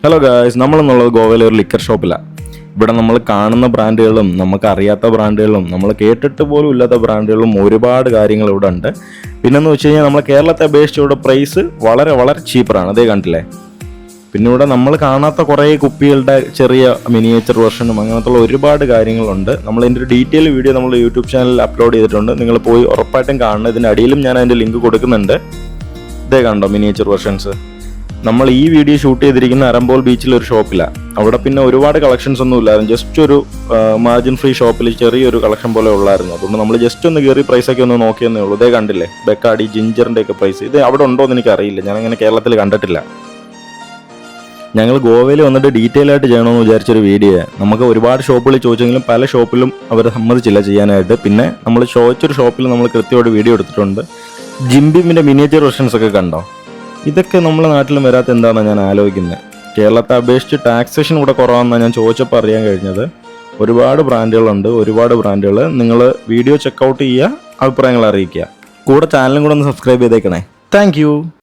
Hello guys, നമ്മളെന്നുള്ളത് ഗോവയിലെ ഒരു liquor ഷോപ്പിലാണ്. ഇവിടെ നമ്മൾ കാണുന്ന ബ്രാൻഡുകളും നമുക്ക് അറിയാത്ത ബ്രാൻഡുകളും നമ്മൾ കേട്ടിട്ട് പോലും ഇല്ലാത്ത ബ്രാൻഡുകളും ഒരുപാട് കാര്യങ്ങൾ ഇവിടെ ഉണ്ട്. പിന്നെന്ന് വെച്ച് കഴിഞ്ഞാൽ നമ്മൾ കേരളത്തെ അപേക്ഷിച്ച് ഇവിടെ പ്രൈസ് വളരെ വളരെ ചീപ്പറാണ്. അതേ കണ്ടില്ലേ. പിന്നെ ഇവിടെ നമ്മൾ കാണാത്ത കുറേ കുപ്പികളുടെ ചെറിയ മിനിയേച്ചർ വെർഷനും അങ്ങനത്തുള്ള ഒരുപാട് കാര്യങ്ങളുണ്ട്. നമ്മൾ ഇതിൻ്റെ ഒരു ഡീറ്റെയിൽ വീഡിയോ നമ്മൾ യൂട്യൂബ് ചാനലിൽ അപ്ലോഡ് ചെയ്തിട്ടുണ്ട്. നിങ്ങൾ പോയി ഉറപ്പായിട്ടും കാണണം. ഇതിൻ്റെ അടിയിലും ഞാൻ അതിൻ്റെ ലിങ്ക് കൊടുക്കുന്നുണ്ട്. ഇതേ കണ്ടോ മിനിയേച്ചർ വെർഷൻസ്. നമ്മൾ ഈ വീഡിയോ ഷൂട്ട് ചെയ്തിരിക്കുന്ന അരമ്പോൽ ബീച്ചിൽ ഒരു ഷോപ്പിലാണ്. അവിടെ പിന്നെ ഒരുപാട് കളക്ഷൻസ് ഒന്നും ഇല്ലായിരുന്നു. ജസ്റ്റ് ഒരു മാർജിൻ ഫ്രീ ഷോപ്പിൽ ചെറിയൊരു കളക്ഷൻ പോലെ ഉള്ളായിരുന്നു. അതുകൊണ്ട് നമ്മൾ ജസ്റ്റ് ഒന്ന് കയറി പ്രൈസൊക്കെ ഒന്ന് നോക്കിയെന്നേ ഉള്ളൂ. ഇതേ കണ്ടില്ലേ, ബെക്കാഡി ജിഞ്ചറിൻ്റെ ഒക്കെ പ്രൈസ്. ഇത് അവിടെ ഉണ്ടോ എന്ന് എനിക്കറിയില്ല, ഞാനങ്ങനെ കേരളത്തിൽ കണ്ടിട്ടില്ല. ഞങ്ങൾ ഗോവയിൽ വന്നിട്ട് ഡീറ്റെയിൽ ആയിട്ട് ചെയ്യണമെന്ന് വിചാരിച്ചൊരു വീഡിയോ. നമുക്ക് ഒരുപാട് ഷോപ്പുകളിൽ ചോദിച്ചെങ്കിലും പല ഷോപ്പിലും അവർ സമ്മതിച്ചില്ല ചെയ്യാനായിട്ട്. പിന്നെ നമ്മൾ ചോദിച്ചൊരു ഷോപ്പിൽ നമ്മൾ കൃത്യമായിട്ട് വീഡിയോ എടുത്തിട്ടുണ്ട്. ജിംബിമിൻ്റെ മിനിയേച്ചർ വെർഷൻസ് ഒക്കെ കണ്ടോ. ഇതൊക്കെ നമ്മുടെ നാട്ടിലും വരാത്ത എന്താണെന്നാണ് ഞാൻ ആലോചിക്കുന്നത്. കേരളത്തെ അപേക്ഷിച്ച് ടാക്സേഷൻ ഇവിടെ കുറവാണെന്നാണ് ഞാൻ ചോദിച്ചപ്പോൾ അറിയാൻ കഴിഞ്ഞത്. ഒരുപാട് ബ്രാൻഡുകളുണ്ട്, ഒരുപാട് ബ്രാൻഡുകൾ. നിങ്ങൾ വീഡിയോ ചെക്കൗട്ട് ചെയ്യുക, അഭിപ്രായങ്ങൾ അറിയിക്കുക. കൂടെ ചാനലും കൂടെ ഒന്ന് സബ്സ്ക്രൈബ് ചെയ്തേക്കണേ. താങ്ക്